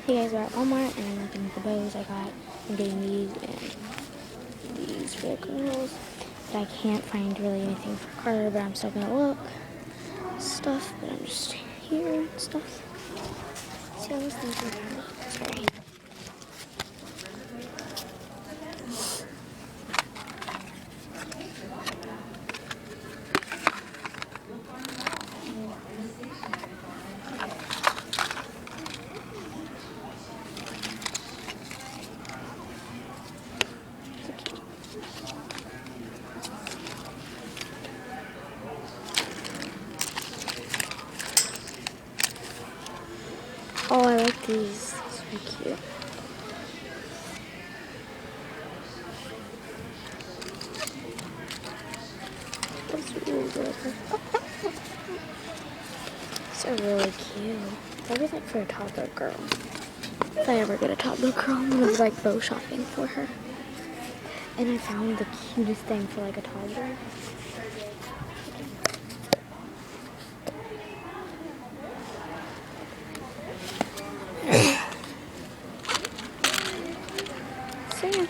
Hey guys, we're at Walmart and I'm looking at the bows I got. I'm getting these and these for the girls. But I can't find really anything for Carter, but I'm still gonna look. Stuff, but I'm just here and stuff. See all those things are pretty. Sorry. Oh, I like these. These are cute. Those are really good. These are really cute. Maybe like for a toddler girl. If I ever get a toddler girl, I'm gonna be like bow shopping for her. And I found the cutest thing for like a toddler. So yeah.